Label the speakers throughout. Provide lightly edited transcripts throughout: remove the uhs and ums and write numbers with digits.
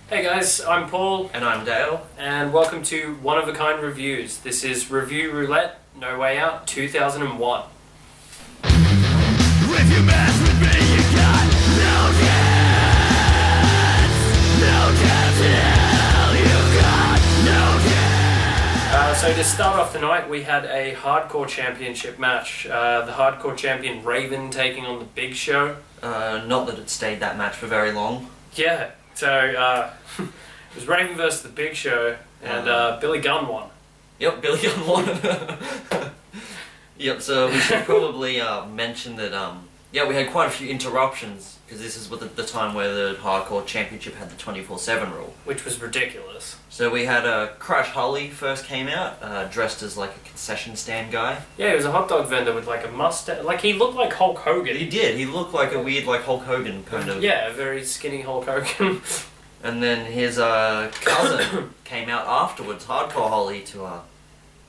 Speaker 1: Hey guys, I'm Paul.
Speaker 2: And I'm Dale.
Speaker 1: And welcome to One of a Kind Reviews. This is Review Roulette, No Way Out, 2001.
Speaker 3: If you mess with me, you got no chance. No chance in hell, you got no chance.
Speaker 1: So to start off the night, we had a Hardcore Championship match. The Hardcore Champion Raven taking on the Big Show.
Speaker 2: Not that it stayed that match for very long.
Speaker 1: Yeah, so it was Raven versus the Big Show, and Billy Gunn won.
Speaker 2: Yep, Billy Gunn won. Yep, so we should probably mention that, we had quite a few interruptions, because this is the time where the Hardcore Championship had the 24/7 rule.
Speaker 1: Which was ridiculous.
Speaker 2: So we had Crash Holly first came out, dressed as like a concession stand guy.
Speaker 1: Yeah, he was a hot dog vendor with like a mustache. Like, he looked like Hulk Hogan.
Speaker 2: He did, he looked like a weird like Hulk Hogan kind of.
Speaker 1: Yeah, a very skinny Hulk Hogan.
Speaker 2: And then his cousin came out afterwards, Hardcore Holly, to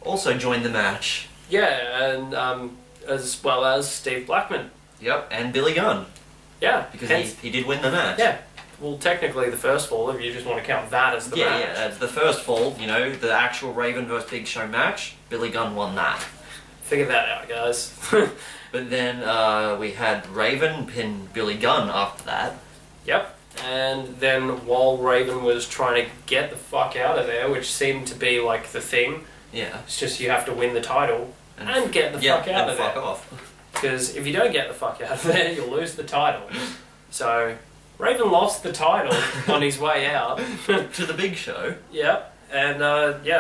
Speaker 2: also join the match.
Speaker 1: Yeah, and as well as Steve Blackman.
Speaker 2: Yep, and Billy Gunn.
Speaker 1: Yeah.
Speaker 2: Because he did win the match.
Speaker 1: Yeah. Well, technically the first fall, if you just want to count that as the match.
Speaker 2: Yeah, that's the first fall, the actual Raven vs. Big Show match, Billy Gunn won that.
Speaker 1: Figure that out, guys.
Speaker 2: But then we had Raven pin Billy Gunn after that.
Speaker 1: Yep. And then while Raven was trying to get the fuck out of there, which seemed to be like the thing,
Speaker 2: yeah,
Speaker 1: it's just you have to win the title and get the fuck out of there.
Speaker 2: Fuck off.
Speaker 1: Because if you don't get the fuck out of there, you'll lose the title. So Raven lost the title on his way out.
Speaker 2: To the Big Show.
Speaker 1: Yep. And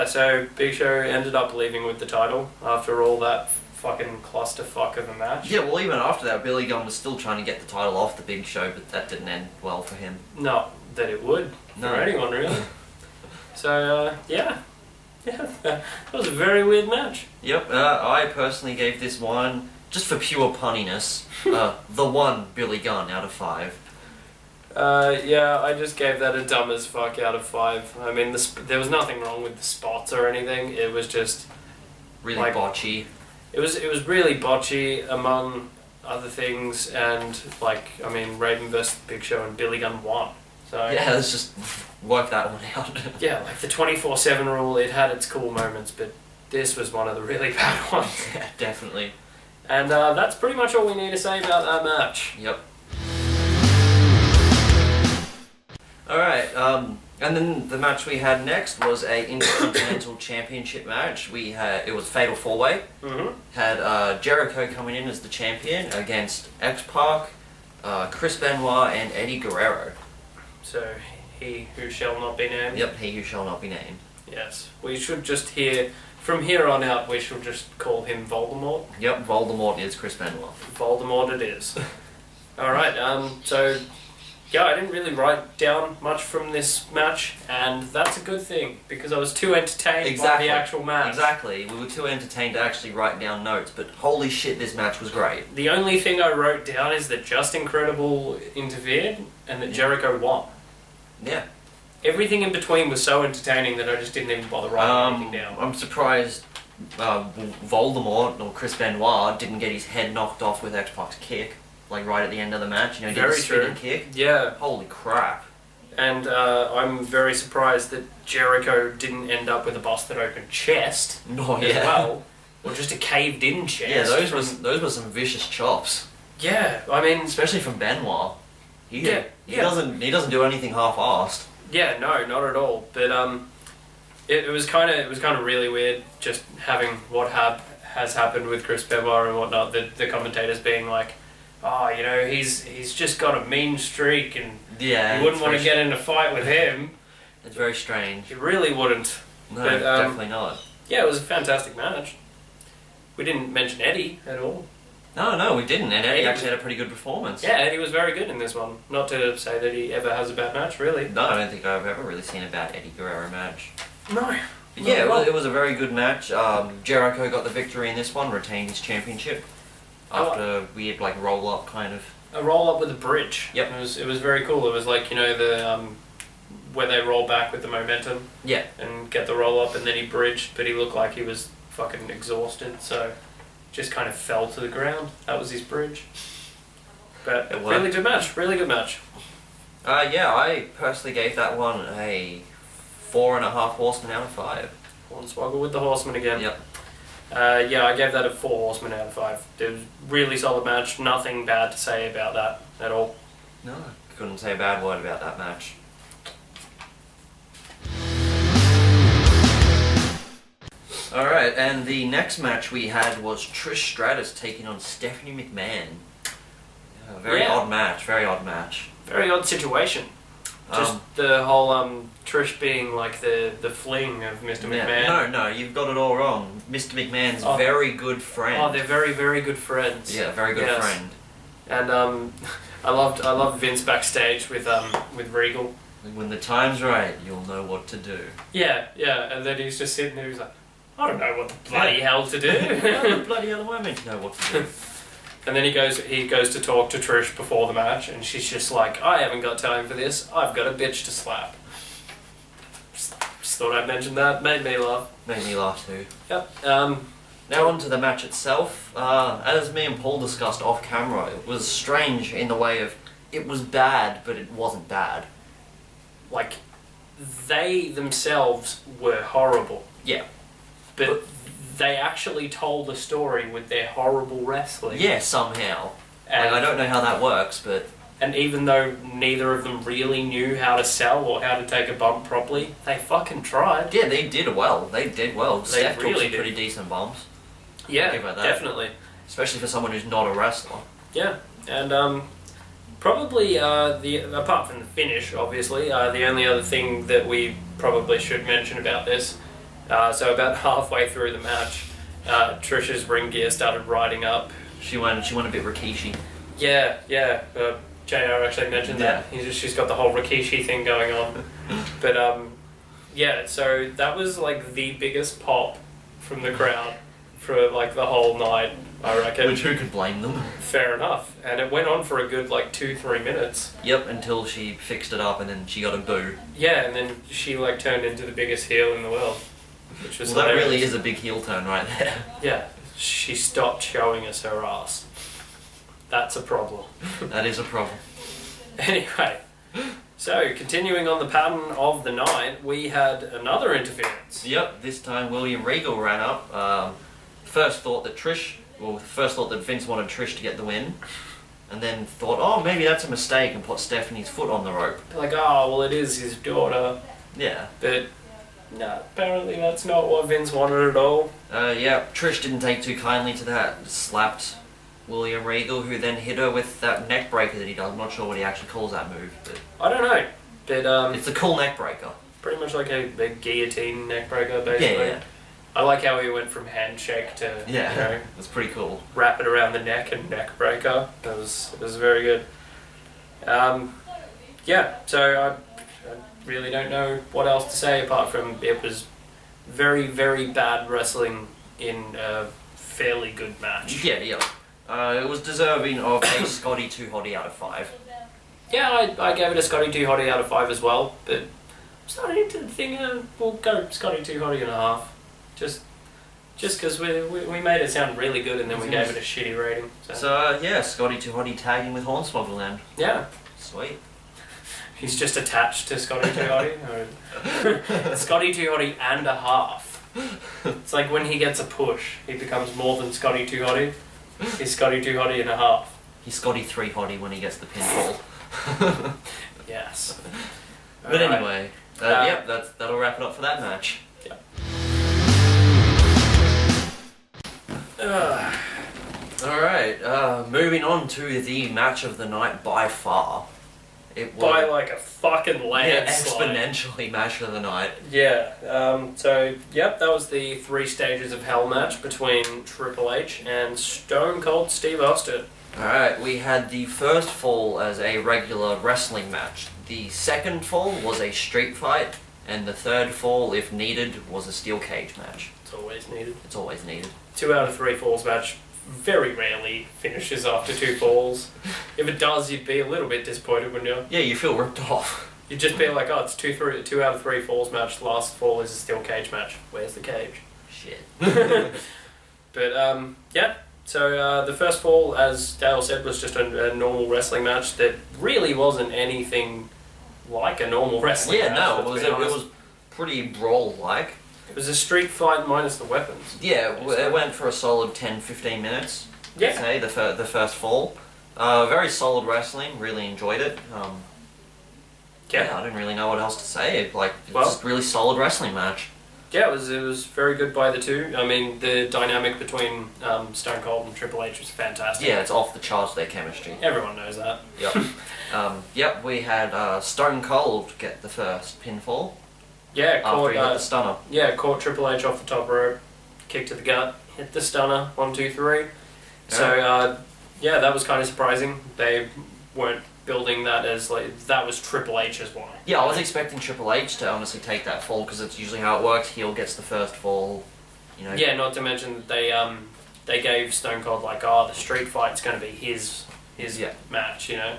Speaker 1: so Big Show ended up leaving with the title after all that fucking clusterfuck of a match.
Speaker 2: Yeah, well, even after that, Billy Gunn was still trying to get the title off the Big Show, but that didn't end well for him.
Speaker 1: Not that it would for anyone, really. So, that was a very weird match.
Speaker 2: Yep, I personally gave this one, just for pure punniness, the one Billy Gunn out of 5.
Speaker 1: I just gave that a dumb as fuck out of 5. I mean, there was nothing wrong with the spots or anything. It was just
Speaker 2: really botchy.
Speaker 1: It was really botchy among other things, and Raven vs. Big Show and Billy Gunn won. So
Speaker 2: yeah, let's just work that one out.
Speaker 1: Yeah, like the 24/7 rule, it had its cool moments, but this was one of the really bad ones.
Speaker 2: Yeah, definitely.
Speaker 1: And that's pretty much all we need to say about that match.
Speaker 2: Yep. Alright, and then the match we had next was a Intercontinental Championship match. It was Fatal 4-Way.
Speaker 1: Mm-hmm.
Speaker 2: Had Jericho coming in as the champion against X-Pac, Chris Benoit, and Eddie Guerrero.
Speaker 1: So, he who shall not be named.
Speaker 2: Yep, he who shall not be named.
Speaker 1: Yes, we should just from here on out, we should just call him Voldemort.
Speaker 2: Yep, Voldemort is Chris Benoit.
Speaker 1: Voldemort it is. Alright, I didn't really write down much from this match, and that's a good thing, because I was too entertained by the actual match.
Speaker 2: Exactly, we were too entertained to actually write down notes, but holy shit, this match was great.
Speaker 1: The only thing I wrote down is that Just Incredible interfered, and that Jericho won.
Speaker 2: Yeah.
Speaker 1: Everything in between was so entertaining that I just didn't even bother writing anything down.
Speaker 2: I'm surprised Voldemort, or Chris Benoit, didn't get his head knocked off with X-Pac's kick. Like right at the end of the match, he did the spinning kick.
Speaker 1: Yeah.
Speaker 2: Holy crap.
Speaker 1: And I'm very surprised that Jericho didn't end up with a busted open chest as well. Or just a caved in chest.
Speaker 2: Yeah, those were some vicious chops.
Speaker 1: Yeah, I mean,
Speaker 2: especially from Benoit. He doesn't do anything half-assed.
Speaker 1: Yeah, no, not at all. But it was kind of really weird just having what has happened with Chris Benoit and whatnot. The commentators being like, oh, he's just got a mean streak, and you wouldn't want to get in a fight with him.
Speaker 2: It's very strange.
Speaker 1: You really wouldn't.
Speaker 2: No, but, definitely not.
Speaker 1: Yeah, it was a fantastic match. We didn't mention Eddie at all.
Speaker 2: No, we didn't, and Eddie actually had a pretty good performance.
Speaker 1: Yeah, Eddie was very good in this one. Not to say that he ever has a bad match, really.
Speaker 2: No, I don't think I've ever really seen a bad Eddie Guerrero match.
Speaker 1: No.
Speaker 2: But yeah, it was a very good match. Jericho got the victory in this one, retained his championship. After a weird roll up kind of.
Speaker 1: A roll up with a bridge.
Speaker 2: Yep.
Speaker 1: It was very cool. It was like, the where they roll back with the momentum.
Speaker 2: Yeah. And
Speaker 1: get the roll up, and then he bridged, but he looked like he was fucking exhausted, so just kind of fell to the ground. That was his bridge. But really good match.
Speaker 2: Yeah, I personally gave that one a 4.5 horsemen out of 5.
Speaker 1: Hornswoggle with the Horseman again.
Speaker 2: Yep.
Speaker 1: Yeah, I gave that a 4 Horsemen out of 5. It was a really solid match. Nothing bad to say about that at all.
Speaker 2: No, couldn't say a bad word about that match. Alright, and the next match we had was Trish Stratus taking on Stephanie McMahon. Yeah, very odd match, very odd match.
Speaker 1: Very odd situation. Just the whole Trish being like the fling of Mr. McMahon.
Speaker 2: No, you've got it all wrong. Mr. McMahon's very good friend.
Speaker 1: Oh, they're very, very good friends.
Speaker 2: Yeah, very good friend.
Speaker 1: And I loved Vince backstage with Regal.
Speaker 2: When the time's right, you'll know what to do.
Speaker 1: Yeah, and then he's just sitting there. He's like, I don't know what the bloody hell to do.
Speaker 2: How the bloody hell am I meant to know what to do?
Speaker 1: And then he goes to talk to Trish before the match, and she's just like, I haven't got time for this. I've got a bitch to slap. Just thought I'd mention that. Made me laugh.
Speaker 2: Made me laugh too.
Speaker 1: Yep.
Speaker 2: Now on to the match itself. As me and Paul discussed off camera, it was strange in the way of it was bad, but it wasn't bad.
Speaker 1: Like, they themselves were horrible.
Speaker 2: Yeah.
Speaker 1: But they actually told a story with their horrible wrestling.
Speaker 2: Yeah, somehow.
Speaker 1: And
Speaker 2: I don't know how that works, but...
Speaker 1: And even though neither of them really knew how to sell or how to take a bump properly, they fucking tried.
Speaker 2: Yeah, they did well. They did well.
Speaker 1: They
Speaker 2: Steph
Speaker 1: really
Speaker 2: took some
Speaker 1: did.
Speaker 2: pretty decent bumps.
Speaker 1: Yeah,
Speaker 2: Think about that.
Speaker 1: definitely.
Speaker 2: Especially for someone who's not a wrestler.
Speaker 1: Yeah, and probably apart from the finish, obviously, the only other thing that we probably should mention about this. So about halfway through the match, Trish's ring gear started riding up.
Speaker 2: She went a bit Rikishi.
Speaker 1: Yeah. JR actually mentioned that. She's got the whole Rikishi thing going on. But yeah, so that was like the biggest pop from the crowd for like the whole night, I reckon.
Speaker 2: Which, who could blame them?
Speaker 1: Fair enough. And it went on for a good like 2-3 minutes.
Speaker 2: Yep, until she fixed it up and then she got a boo.
Speaker 1: Yeah, and then she like turned into the biggest heel in the world. Which was
Speaker 2: that
Speaker 1: hilarious.
Speaker 2: really is a big heel turn right there.
Speaker 1: Yeah, she stopped showing us her ass. That's a problem.
Speaker 2: That is a problem.
Speaker 1: Anyway, so continuing on the pattern of the night, we had another interference.
Speaker 2: Yep, this time William Regal ran up. First thought that Vince wanted Trish to get the win. And then thought, oh, maybe that's a mistake, and put Stephanie's foot on the rope.
Speaker 1: Like, oh, well, it is his daughter.
Speaker 2: Yeah.
Speaker 1: But no, apparently that's not what Vince wanted at all.
Speaker 2: Yeah, Trish didn't take too kindly to that. Slapped William Regal, who then hit her with that neck breaker that he does. I'm not sure what he actually calls that move, but
Speaker 1: I don't know. But
Speaker 2: it's a cool neck breaker.
Speaker 1: Pretty much like a guillotine neck breaker, basically.
Speaker 2: Yeah.
Speaker 1: I like how he went from handshake to
Speaker 2: It's pretty cool.
Speaker 1: Wrap it around the neck and neck breaker. It was very good. Yeah, so I really don't know what else to say apart from it was very, very bad wrestling in a fairly good match.
Speaker 2: Yeah. It was deserving of a Scotty 2 Hottie out of 5.
Speaker 1: Yeah, I gave it a Scotty 2 Hottie out of 5 as well, but I'm starting into the thing, we'll go Scotty 2 Hottie and a half. Just because we made it sound really good and then we gave it a shitty rating.
Speaker 2: So yeah, Scotty 2 Hottie tagging with Hornswoggle then.
Speaker 1: Yeah.
Speaker 2: Sweet.
Speaker 1: He's just attached to Scotty 2 Hottie. Scotty 2 Hottie and a half. It's like when he gets a push, he becomes more than Scotty 2 Hottie. He's Scotty 2 Hottie and a half.
Speaker 2: He's Scotty 3 Hottie when he gets the pinfall.
Speaker 1: Yes.
Speaker 2: But anyway, yep, that'll wrap it up for that match.
Speaker 1: Yep.
Speaker 2: Alright, moving on to the match of the night by far. It was
Speaker 1: By like a fucking landslide.
Speaker 2: exponentially match of the night.
Speaker 1: Yeah, so, yep, that was the 3 stages of hell match between Triple H and Stone Cold Steve Austin.
Speaker 2: Alright, we had the first fall as a regular wrestling match. The second fall was a street fight, and the third fall, if needed, was a steel cage match.
Speaker 1: It's always needed.
Speaker 2: It's always needed.
Speaker 1: 2 out of 3 falls match very rarely finishes after 2 falls. If it does, you'd be a little bit disappointed, wouldn't you?
Speaker 2: Yeah, you feel ripped off.
Speaker 1: You'd just be like, oh, it's 2 out of 3 falls match, the last fall is a steel cage match. Where's the cage?
Speaker 2: Shit.
Speaker 1: But, yeah. So, the first fall, as Dale said, was just a normal wrestling match that really wasn't anything like a normal wrestling
Speaker 2: Yeah,
Speaker 1: match.
Speaker 2: no,
Speaker 1: let's
Speaker 2: it was
Speaker 1: be honest.
Speaker 2: pretty brawl-like.
Speaker 1: It was a street fight minus the weapons.
Speaker 2: Yeah, it went for a solid 10-15 minutes.
Speaker 1: Yeah.
Speaker 2: I'd say, the first fall. Very solid wrestling, really enjoyed it. Yeah, I didn't really know what else to say. It was just a really solid wrestling match.
Speaker 1: Yeah, it was very good by the two. I mean, the dynamic between Stone Cold and Triple H was fantastic.
Speaker 2: Yeah, it's off the charts, their chemistry.
Speaker 1: Everyone knows that.
Speaker 2: Yep. We had Stone Cold get the first pinfall.
Speaker 1: Yeah,
Speaker 2: After he got the stunner.
Speaker 1: Yeah, caught Triple H off the top rope, kick to the gut, hit the stunner, 1, 2, 3. So, yeah, that was kind of surprising. They weren't building that as, that was Triple H's one.
Speaker 2: Yeah, I was expecting Triple H to honestly take that fall, because it's usually how it works. Heel gets the first fall,
Speaker 1: Yeah, not to mention that they gave Stone Cold, the street fight's going to be his match,
Speaker 2: Well,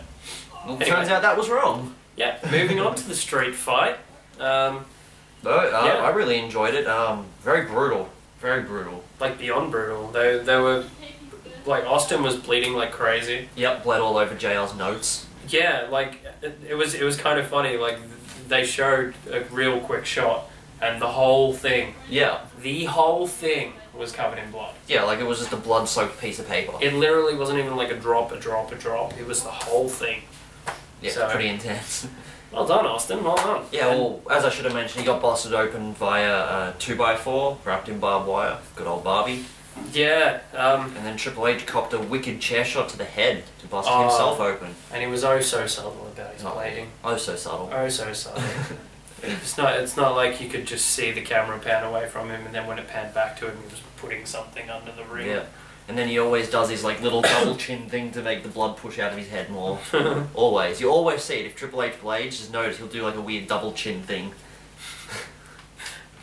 Speaker 1: Anyway.
Speaker 2: turns out that was wrong.
Speaker 1: Yeah, moving on to the street fight.
Speaker 2: I really enjoyed it. Very brutal. Very brutal.
Speaker 1: Beyond brutal. They were, Austin was bleeding like crazy.
Speaker 2: Yep, bled all over JR's notes.
Speaker 1: Yeah, it was kind of funny. They showed a real quick shot, and the whole thing was covered in blood.
Speaker 2: Yeah, it was just a blood-soaked piece of paper.
Speaker 1: It literally wasn't even a drop. It was the whole thing.
Speaker 2: Yeah,
Speaker 1: So-
Speaker 2: pretty intense.
Speaker 1: Well done, Austin. Well done.
Speaker 2: Yeah, well, as I should have mentioned, he got busted open via a 2x4, wrapped in barbed wire. Good old Barbie.
Speaker 1: Yeah.
Speaker 2: And then Triple H copped a wicked chair shot to the head to bust himself open.
Speaker 1: And he was oh so subtle about his bleeding.
Speaker 2: Oh, so subtle.
Speaker 1: Oh so subtle. It's not like you could just see the camera pan away from him, and then when it panned back to him, he was putting something under the ring.
Speaker 2: Yeah. And then he always does his little double chin thing to make the blood push out of his head more. Always. You always see it. If Triple H blades, just notice he'll do a weird double chin thing.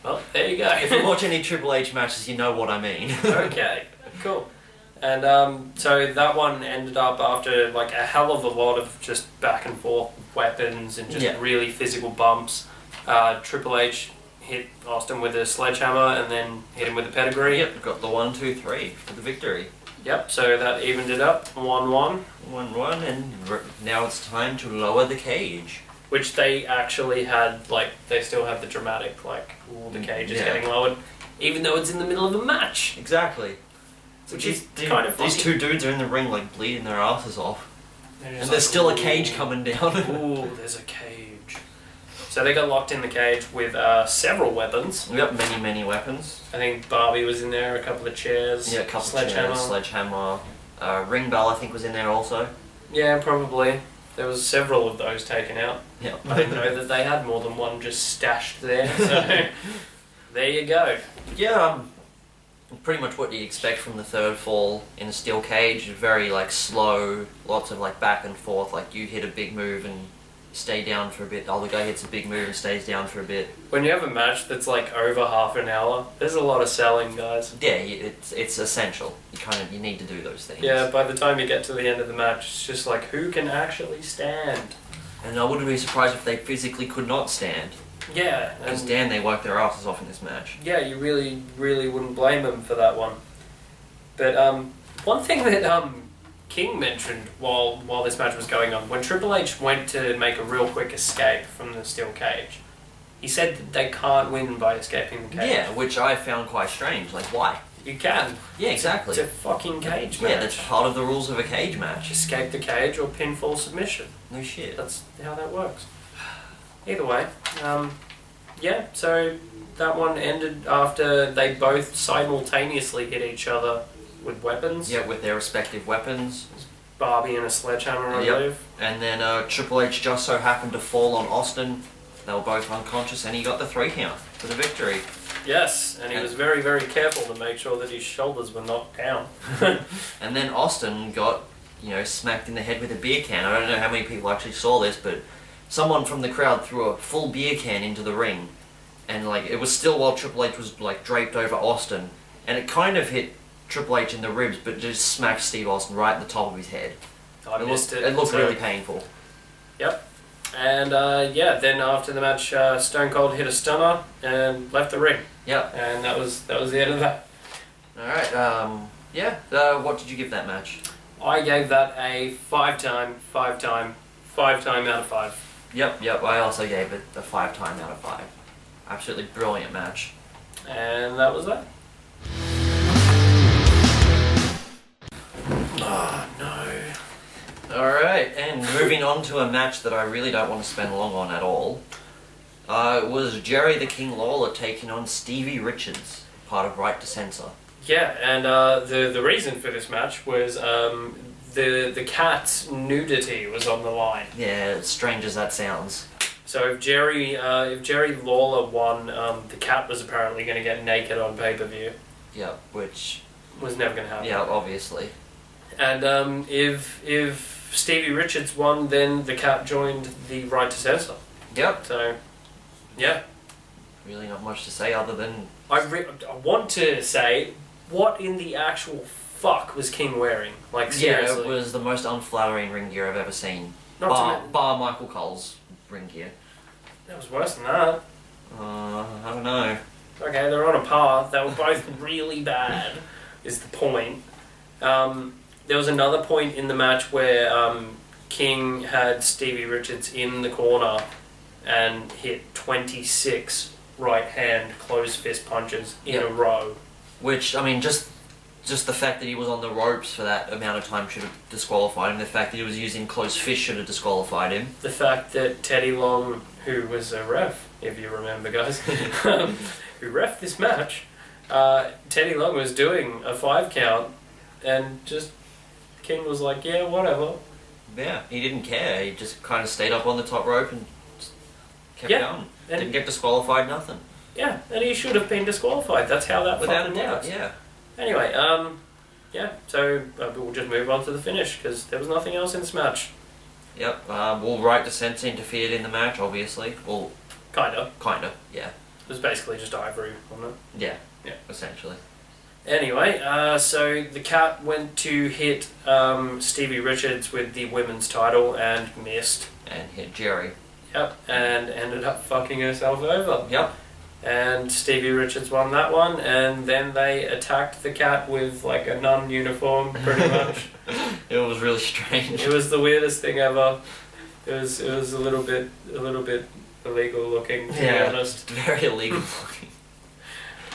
Speaker 1: Well, there you go.
Speaker 2: If you watch any Triple H matches, you know what I mean.
Speaker 1: Okay, cool. And so that one ended up after a hell of a lot of just back and forth weapons and just really physical bumps. Triple H hit Austin with a sledgehammer and then hit him with a pedigree.
Speaker 2: Yep, got the 1, 2, 3 for the victory.
Speaker 1: Yep, so that evened it up, 1-1.
Speaker 2: 1-1, and now it's time to lower the cage.
Speaker 1: Which they actually had, they still had the dramatic, the cage is getting lowered, even though it's in the middle of a match.
Speaker 2: Exactly.
Speaker 1: Which is kind of funny.
Speaker 2: These two dudes are in the ring, bleeding their asses off.
Speaker 1: And
Speaker 2: there's still a cage coming down.
Speaker 1: Ooh, there's a cage. So they got locked in the cage with several weapons.
Speaker 2: We got many weapons.
Speaker 1: I think Barbie was in there, a couple of chairs.
Speaker 2: Yeah, a couple of chairs, sledgehammer. Ring bell, I think, was in there also.
Speaker 1: Yeah, probably. There was several of those taken out.
Speaker 2: Yeah.
Speaker 1: I didn't know that they had more than one just stashed there, so there you go.
Speaker 2: Yeah, pretty much what you'd expect from the third fall in a steel cage. Very slow, lots of back and forth. You hit a big move and stay down for a bit. The other guy hits a big move and stays down for a bit.
Speaker 1: When you have a match that's over half an hour, there's a lot of selling, guys.
Speaker 2: Yeah, it's essential. You need to do those things.
Speaker 1: Yeah, by the time you get to the end of the match, it's just who can actually stand?
Speaker 2: And I wouldn't be surprised if they physically could not stand.
Speaker 1: Yeah.
Speaker 2: Because damn, they worked their asses off in this match.
Speaker 1: Yeah, you really, really wouldn't blame them for that one. But one thing that King mentioned while this match was going on, when Triple H went to make a real quick escape from the steel cage, he said that they can't win by escaping the cage.
Speaker 2: Yeah, which I found quite strange. Why?
Speaker 1: You can.
Speaker 2: Yeah, exactly.
Speaker 1: It's a fucking cage match.
Speaker 2: Yeah, that's part of the rules of a cage match.
Speaker 1: Escape the cage or pinfall submission.
Speaker 2: No shit.
Speaker 1: That's how that works. Either way, yeah, so that one ended after they both simultaneously hit each other with weapons.
Speaker 2: Yeah, with their respective weapons.
Speaker 1: Barbie and a sledgehammer, I believe.
Speaker 2: And then Triple H just so happened to fall on Austin. They were both unconscious, and he got the 3 count for the victory.
Speaker 1: Yes, and he was very, very careful to make sure that his shoulders were knocked down.
Speaker 2: And then Austin got, smacked in the head with a beer can. I don't know how many people actually saw this, but someone from the crowd threw a full beer can into the ring. And, it was still while Triple H was, draped over Austin. And it kind of hit Triple H in the ribs, but just smacked Steve Austin right at the top of his head.
Speaker 1: I missed it.
Speaker 2: It looked really painful.
Speaker 1: Yep. And then after the match, Stone Cold hit a stunner and left the ring.
Speaker 2: Yep.
Speaker 1: And that was the end of that.
Speaker 2: Alright, what did you give that match?
Speaker 1: I gave that a 5-time out of 5.
Speaker 2: Yep. I also gave it a 5 time out of 5. Absolutely brilliant match.
Speaker 1: And that was that. Oh, no.
Speaker 2: Alright, and moving on to a match that I really don't want to spend long on at all. It was Jerry the King Lawler taking on Stevie Richards, part of Right to Censor.
Speaker 1: Yeah, and the reason for this match was the cat's nudity was on the line.
Speaker 2: Yeah, as strange as that sounds.
Speaker 1: So if Jerry Lawler won, the cat was apparently going to get naked on pay-per-view.
Speaker 2: Yep, which...
Speaker 1: Was never going to happen.
Speaker 2: Yeah, obviously.
Speaker 1: And if Stevie Richards won, then the cat joined the Right to Censor.
Speaker 2: Yep.
Speaker 1: So, yeah.
Speaker 2: Really not much to say other than...
Speaker 1: I want to say, what in the actual fuck was King wearing? Like, seriously.
Speaker 2: Yeah, it was the most unflattering ring gear I've ever seen.
Speaker 1: Not
Speaker 2: Bar Michael Cole's ring gear.
Speaker 1: That was worse than that.
Speaker 2: I don't know.
Speaker 1: Okay, they're on a par. They were both really bad, is the point. There was another point in the match where King had Stevie Richards in the corner and hit 26 right hand closed fist punches in a row.
Speaker 2: Which, I mean, just the fact that he was on the ropes for that amount of time should have disqualified him. The fact that he was using closed fist should have disqualified him.
Speaker 1: The fact that Teddy Long, who was a ref, if you remember, guys, who reffed this match, Teddy Long was doing a 5 count, and just King was like, yeah, whatever.
Speaker 2: Yeah, he didn't care. He just kind of stayed up on the top rope and just kept going. Didn't get disqualified, nothing.
Speaker 1: Yeah, and he should have been disqualified. That's how that
Speaker 2: Without a
Speaker 1: fucking
Speaker 2: doubt,
Speaker 1: works.
Speaker 2: yeah.
Speaker 1: Anyway, so we'll just move on to the finish, because there was nothing else in this match.
Speaker 2: Yep, well, Right to Censor interfered in the match, obviously. Well,
Speaker 1: Kinda.
Speaker 2: yeah.
Speaker 1: It was basically just Ivory, wasn't it?
Speaker 2: Yeah, essentially.
Speaker 1: Anyway, so the cat went to hit Stevie Richards with the women's title and missed.
Speaker 2: And hit Jerry.
Speaker 1: Yep, and ended up fucking herself over.
Speaker 2: Yep.
Speaker 1: And Stevie Richards won that one, and then they attacked the cat with like a nun uniform, pretty much.
Speaker 2: It was really strange.
Speaker 1: It was the weirdest thing ever. It was a little bit illegal looking, to be honest.
Speaker 2: Very illegal looking.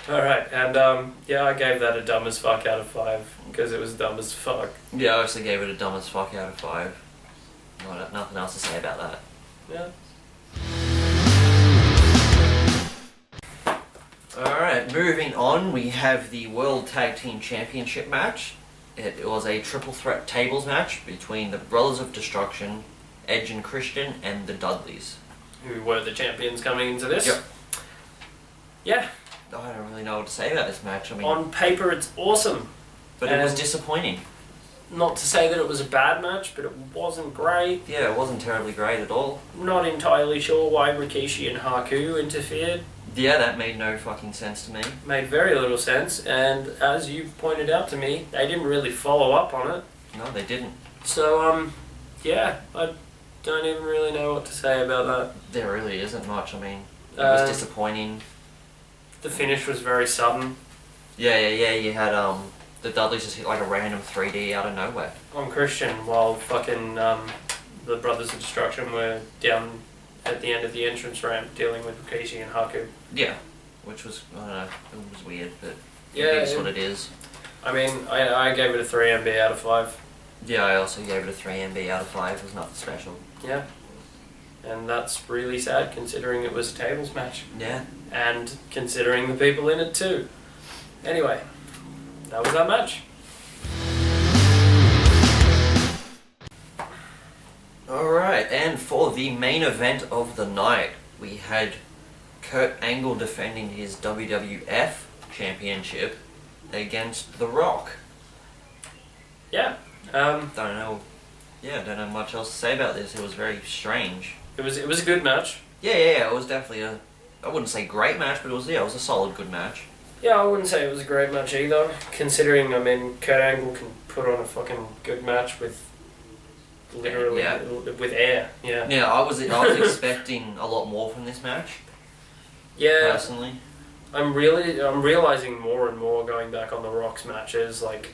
Speaker 1: Alright, and I gave that a dumb as fuck out of 5, because it was dumb as fuck.
Speaker 2: Yeah, I also gave it a dumb as fuck out of 5. Nothing else to say about that.
Speaker 1: Yeah.
Speaker 2: Alright, moving on, we have the World Tag Team Championship match. It was a triple threat tables match between the Brothers of Destruction, Edge and Christian, and the Dudleys.
Speaker 1: Who were the champions coming into this?
Speaker 2: Yep.
Speaker 1: Yeah.
Speaker 2: I don't really know what to say about this match. I mean,
Speaker 1: On paper, it's awesome.
Speaker 2: but it was disappointing.
Speaker 1: Not to say that it was a bad match, but it wasn't great.
Speaker 2: Yeah, it wasn't terribly great at all.
Speaker 1: Not entirely sure why Rikishi and Haku interfered.
Speaker 2: Yeah, that made no fucking sense to me.
Speaker 1: Made very little sense, and as you pointed out to me, they didn't really follow up on it.
Speaker 2: No, they didn't.
Speaker 1: So, yeah, I don't even really know what to say about that.
Speaker 2: There really isn't much. I mean, it was disappointing.
Speaker 1: The finish was very sudden.
Speaker 2: Yeah. You had the Dudleys just hit like a random 3D out of nowhere.
Speaker 1: On Christian, while fucking the Brothers of Destruction were down at the end of the entrance ramp dealing with Rikishi and Haku.
Speaker 2: Yeah, which was, I don't know, it was weird, but
Speaker 1: Yeah,
Speaker 2: it is what it is.
Speaker 1: I mean, I gave it a 3 MB out of 5.
Speaker 2: Yeah, I also gave it a 3 MB out of 5. It was nothing special.
Speaker 1: Yeah. And that's really sad considering it was a tables match.
Speaker 2: Yeah.
Speaker 1: And considering the people in it too. Anyway, that was our match.
Speaker 2: Alright, and for the main event of the night, we had Kurt Angle defending his WWF Championship against The Rock.
Speaker 1: Yeah.
Speaker 2: Don't know much else to say about this. It was very strange.
Speaker 1: It was a good match.
Speaker 2: Yeah, it was definitely I wouldn't say great match, but it was a solid good match.
Speaker 1: Yeah, I wouldn't say it was a great match either, considering, I mean, Kurt Angle can put on a fucking good match with literally with air. Yeah.
Speaker 2: Yeah, I was expecting a lot more from this match.
Speaker 1: Yeah.
Speaker 2: Personally.
Speaker 1: I'm realizing more and more going back on the Rock's matches, like,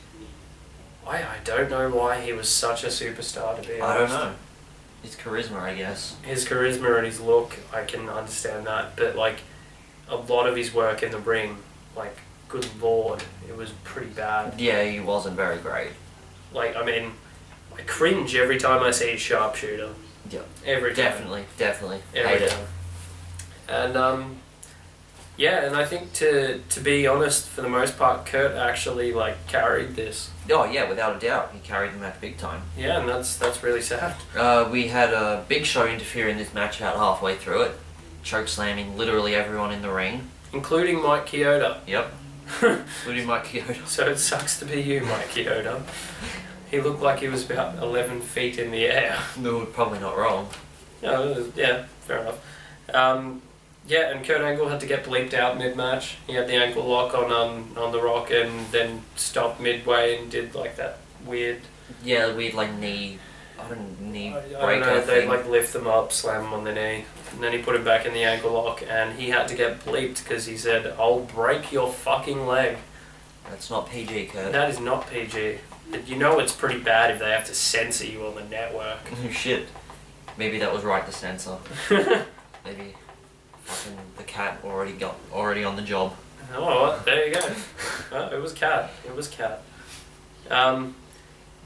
Speaker 1: I don't know why he was such a superstar, to be honest.
Speaker 2: I don't know. His charisma, I guess.
Speaker 1: His charisma and his look, I can understand that, but like a lot of his work in the ring, like good lord, it was pretty bad.
Speaker 2: Yeah, he wasn't very great.
Speaker 1: Like, I mean, I cringe every time I see a sharpshooter.
Speaker 2: Yeah.
Speaker 1: Every time.
Speaker 2: Definitely.
Speaker 1: Every
Speaker 2: Hate
Speaker 1: time. And yeah, and I think to be honest, for the most part, Kurt actually like carried this.
Speaker 2: it. Oh yeah, without a doubt, he carried the match big time.
Speaker 1: Yeah, and that's really sad.
Speaker 2: We had a Big Show interfere in this match about halfway through it, choke slamming literally everyone in the ring.
Speaker 1: Including Mike Chioda.
Speaker 2: Yep. Including Mike Chioda.
Speaker 1: So it sucks to be you, Mike Chioda. He looked like he was about 11 feet in the air.
Speaker 2: No, probably not wrong.
Speaker 1: Yeah, fair enough. Yeah, and Kurt Angle had to get bleeped out mid-match. He had the ankle lock on The Rock and then stopped midway and did like that weird...
Speaker 2: Yeah, weird like knee
Speaker 1: I
Speaker 2: breaker
Speaker 1: don't know,
Speaker 2: thing.
Speaker 1: they'd like lift them up, slam them on the knee. And then he put him back in the ankle lock and he had to get bleeped because he said, "I'll break your fucking leg."
Speaker 2: That's not PG, Kurt.
Speaker 1: That is not PG. You know it's pretty bad if they have to censor you on the network.
Speaker 2: Oh shit. Maybe that was right to censor. Maybe fucking the cat already on the job.
Speaker 1: Oh, well, there you go. It was Cat.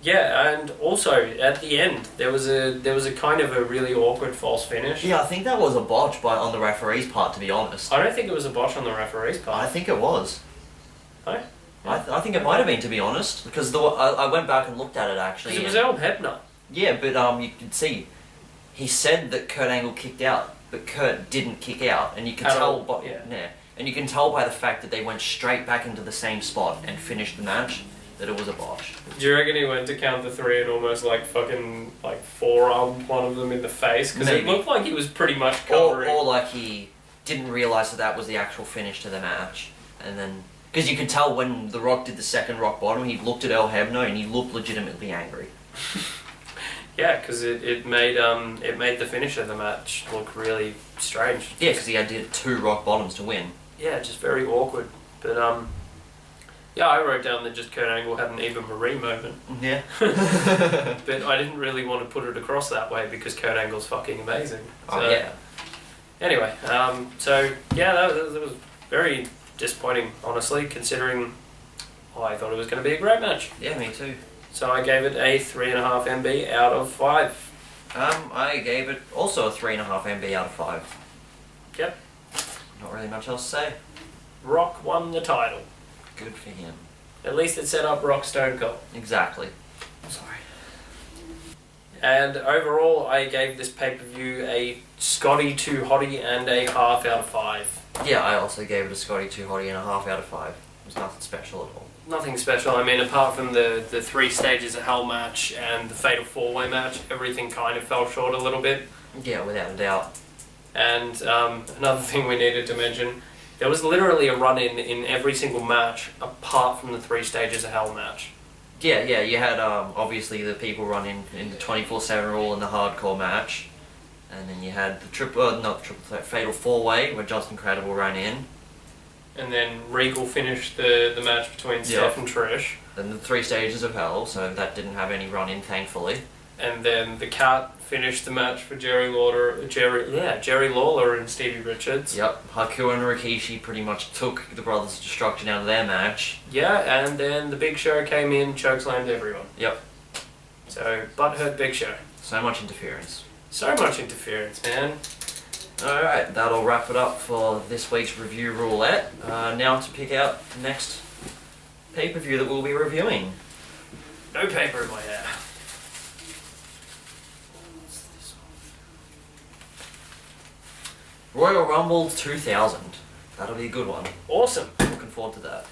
Speaker 1: Yeah, and also at the end there was a kind of a really awkward false finish.
Speaker 2: Yeah, I think that was a botch on the referee's part, to be honest.
Speaker 1: I don't think it was a botch on the referee's part.
Speaker 2: I think it was.
Speaker 1: Oh?
Speaker 2: I think it might have been, to be honest, because I went back and looked at it actually.
Speaker 1: Because it was El Hebner.
Speaker 2: Yeah, but you could see he said that Kurt Angle kicked out, but Kurt didn't kick out, and you can
Speaker 1: At
Speaker 2: tell
Speaker 1: all,
Speaker 2: by and you can tell by the fact that they went straight back into the same spot and finished the match that it was a botch.
Speaker 1: Do you reckon he went to count the three and almost like fucking like forearmed one of them in the face? Because it
Speaker 2: Maybe.
Speaker 1: looked like he was pretty much covering.
Speaker 2: Or like he didn't realise that was the actual finish to the match, and then because you could tell when The Rock did the second rock bottom, he looked at El Hebner and he looked legitimately angry.
Speaker 1: Yeah, because it made the finish of the match look really strange.
Speaker 2: Yeah, because he had to 2 rock bottoms to win.
Speaker 1: Yeah, just very awkward. But yeah, I wrote down that just Kurt Angle had an Eva Marie moment.
Speaker 2: Yeah.
Speaker 1: But I didn't really want to put it across that way because Kurt Angle's fucking amazing. So,
Speaker 2: Oh yeah.
Speaker 1: Anyway, so yeah, that was very disappointing, honestly, considering I thought it was going to be a great match.
Speaker 2: Yeah, me too.
Speaker 1: So I gave it a 3.5 MB out of 5.
Speaker 2: I gave it also a 3.5 MB out of 5.
Speaker 1: Yep.
Speaker 2: Not really much else to say.
Speaker 1: Rock won the title.
Speaker 2: Good for him.
Speaker 1: At least it set up Rock Stone Cold.
Speaker 2: Exactly. Sorry.
Speaker 1: And overall, I gave this pay-per-view a Scotty 2 Hottie and a half out of 5.
Speaker 2: Yeah, I also gave it a Scotty 2 Hottie and a half out of 5. It was nothing special at all.
Speaker 1: Nothing special. I mean, apart from the 3 stages of Hell match and the Fatal 4-Way match, everything kind of fell short a little bit.
Speaker 2: Yeah, without a doubt.
Speaker 1: And another thing we needed to mention, there was literally a run-in in every single match apart from the 3 stages of Hell match.
Speaker 2: Yeah, you had obviously the people running in the 24/7 rule in the hardcore match, and then you had the fatal 4-way where Justin Credible ran in.
Speaker 1: And then Regal finished the match between Steph and Trish.
Speaker 2: Then the 3 stages of Hell, so that didn't have any run-in, thankfully.
Speaker 1: And then the Cat finished the match for Jerry Lawler and Stevie Richards.
Speaker 2: Yep, Haku and Rikishi pretty much took the Brothers of Destruction out of their match.
Speaker 1: Yeah, and then the Big Show came in, chokeslammed everyone.
Speaker 2: Yep.
Speaker 1: So, butthurt Big Show.
Speaker 2: So much interference.
Speaker 1: So much interference, man.
Speaker 2: Alright, that'll wrap it up for this week's review roulette. Now to pick out the next pay-per-view that we'll be reviewing.
Speaker 1: No paper in my hair.
Speaker 2: Royal Rumble 2000. That'll be a good one.
Speaker 1: Awesome.
Speaker 2: Looking forward to that.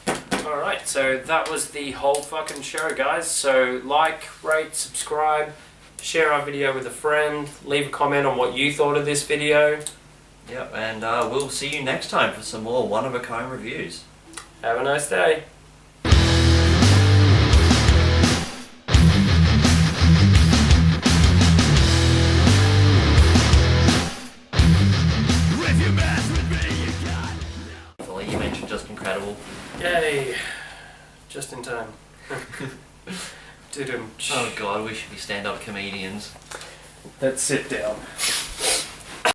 Speaker 1: Alright, so that was the whole fucking show, guys. So, like, rate, subscribe, share our video with a friend, leave a comment on what you thought of this video.
Speaker 2: Yep, and we'll see you next time for some more one-of-a-kind reviews.
Speaker 1: Have a nice day.
Speaker 3: If you mess with me, you got
Speaker 2: You mentioned Just Incredible.
Speaker 1: Yay. Just in time.
Speaker 2: Oh god, we should be stand-up comedians.
Speaker 1: Let's sit down.